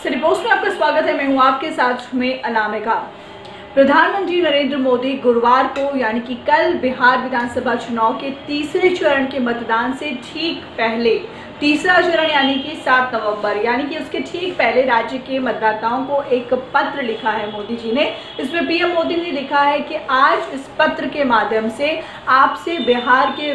City post में आपका स्वागत है। मैं हूं आपके साथ में अनामिका। प्रधानमंत्री नरेंद्र मोदी गुरुवार को यानी कि कल बिहार विधानसभा चुनाव के तीसरे चरण के मतदान से ठीक पहले तीसरा चरण यानी कि 7 नवंबर यानी कि उसके ठीक पहले राज्य के मतदाताओं को एक पत्र लिखा है मोदी जी ने। इसमें पीएम मोदी ने लिखा है कि आज इस पत्र के माध्यम से आपसे बिहार के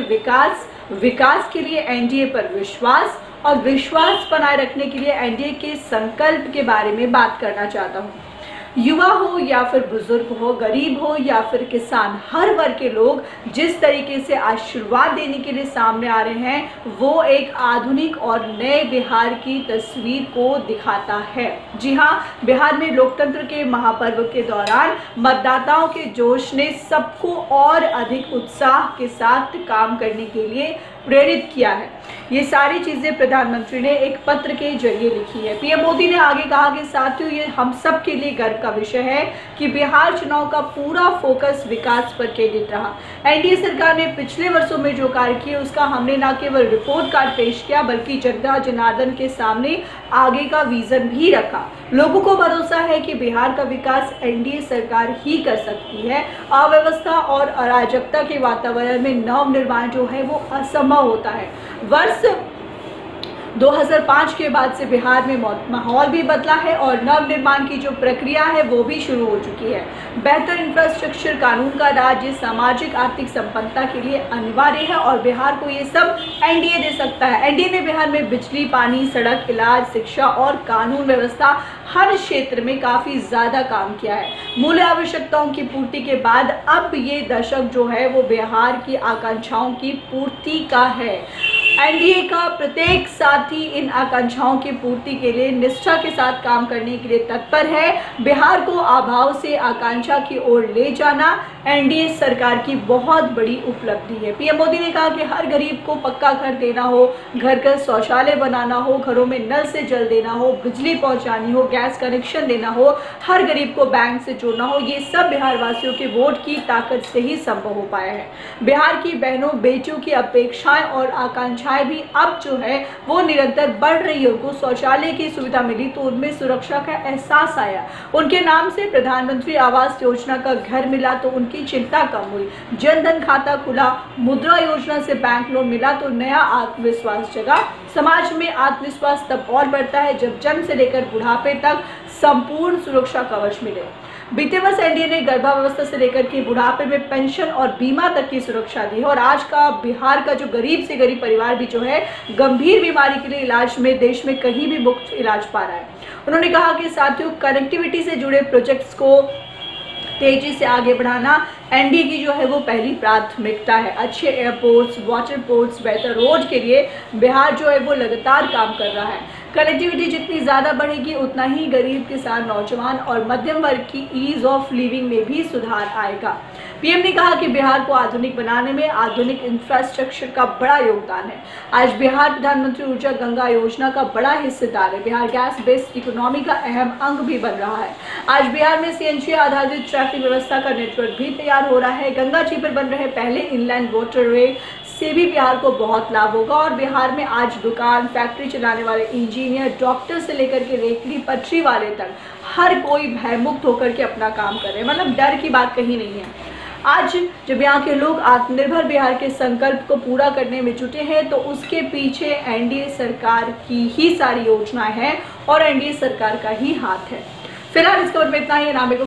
विकास के लिए एनडीए पर विश्वास और विश्वास बनाए रखने के लिए एनडीए के संकल्प के बारे में बात करना चाहता हूँ। युवा हो या फिर बुजुर्ग हो, गरीब हो या फिर किसान, हर वर्ग के लोग जिस तरीके से आशीर्वाद देने के लिए सामने आ रहे हैं वो एक आधुनिक और नए बिहार की तस्वीर को दिखाता है। जी हाँ, बिहार में लोकतंत्र के महापर्व के दौरान मतदाताओं के जोश ने सबको और अधिक उत्साह के साथ काम करने के लिए प्रेरित किया है। ये सारी चीजें प्रधानमंत्री ने एक पत्र के जरिए लिखी है। पीएम मोदी ने आगे कहा कि साथियों, ये हम सब के लिए गर्व का विषय है कि बिहार चुनाव का पूरा फोकस विकास पर केंद्रित रहा। एनडीए सरकार ने पिछले वर्षों में जो कार्य किए उसका हमने न केवल रिपोर्ट कार्ड पेश किया बल्कि जनता जनार्दन के सामने आगे का विजन भी रखा। लोगों को भरोसा है कि बिहार का विकास एनडीए सरकार ही कर सकती है। अव्यवस्था और अराजकता के वातावरण में नव निर्माण जो है वो असंभव होता है। वर्ष 2005 के बाद से बिहार में माहौल भी बदला है और नव निर्माण की जो प्रक्रिया है वो भी शुरू हो चुकी है। बेहतर इंफ्रास्ट्रक्चर, कानून का राज, सामाजिक आर्थिक संपन्नता के लिए अनिवार्य है और बिहार को ये सब एनडीए दे सकता है। एनडीए ने बिहार में बिजली, पानी, सड़क, इलाज, शिक्षा और कानून व्यवस्था हर क्षेत्र में काफी ज्यादा काम किया है। मूल आवश्यकताओं की पूर्ति के बाद अब ये दशक जो है वो बिहार की आकांक्षाओं की पूर्ति का है। एनडीए का प्रत्येक साथी इन आकांक्षाओं की पूर्ति के लिए निष्ठा के साथ काम करने के लिए तत्पर है। बिहार को अभाव से आकांक्षा की ओर ले जाना एनडीए सरकार की बहुत बड़ी उपलब्धि है। पीएम मोदी ने कहा कि हर गरीब को पक्का घर देना हो, घर शौचालय बनाना हो, घरों में नल से जल देना हो, बिजली पहुंचानी हो, गैस कनेक्शन देना हो, हर गरीब को बैंक से जोड़ना हो, ये सब बिहार वासियों के वोट की ताकत से ही संभव हो पाया है। बिहार की बहनों बेटियों की अपेक्षाएं और आकांक्षाएं भी अब जो है वो निरंतर बढ़ रही है। उनको शौचालय की सुविधा मिली तो उनमें सुरक्षा का एहसास आया। उनके नाम से प्रधानमंत्री आवास योजना का घर मिला तो उनकी चिंता कम हुई। जनधन खाता खुला, मुद्रा योजना से बैंक लोन मिला तो नया आत्मविश्वास जगा। समाज में आत्मविश्वास तब और बढ़ता है जब जन्म से लेकर बुढ़ापे तक संपूर्ण सुरक्षा कवच मिले। बीते वर्ष एनडीए ने गर्भावस्था से लेकर के बुढ़ापे में पेंशन और बीमा तक की सुरक्षा दी है और आज का बिहार का जो गरीब से गरीब परिवार भी जो है गंभीर बीमारी के लिए इलाज में देश में कहीं भी मुफ्त इलाज पा रहा है। उन्होंने कहा कि साथियों, कनेक्टिविटी से जुड़े प्रोजेक्ट्स को तेजी से आगे बढ़ाना एनडीए की जो है वो पहली प्राथमिकता है। अच्छे एयरपोर्ट्स, वाटर पोर्ट्स, बेहतर रोड के लिए बिहार जो है वो लगातार काम कर रहा है। कनेक्टिविटी जितनी ज़्यादा बढ़ेगी उतना ही गरीब, किसान, नौजवान और मध्यम वर्ग की ईज ऑफ लिविंग में भी सुधार आएगा। पीएम ने कहा कि बिहार को आधुनिक बनाने में आधुनिक इंफ्रास्ट्रक्चर का बड़ा योगदान है। आज बिहार प्रधानमंत्री ऊर्जा गंगा योजना का बड़ा हिस्सेदार है। बिहार गैस बेस्ड इकोनॉमी का अहम अंग भी बन रहा है। आज बिहार में सीएनजी आधारित ट्रैफिक व्यवस्था का नेटवर्क भी तैयार हो रहा है। गंगा जी पर बन रहे पहले इनलैंड वाटरवे से भी बिहार को बहुत लाभ होगा और बिहार में आज दुकान, फैक्ट्री चलाने वाले इंजीनियर, डॉक्टर से लेकर के रेखड़ी पटरी वाले तक हर कोई भयमुक्त होकर के अपना काम कर रहे हैं। मतलब डर की बात कहीं नहीं है। आज जब यहाँ के लोग आत्मनिर्भर बिहार के संकल्प को पूरा करने में जुटे हैं तो उसके पीछे एनडीए सरकार की ही सारी योजनाएं हैं और एनडीए सरकार का ही हाथ है। फिलहाल इस खबर में इतना ही।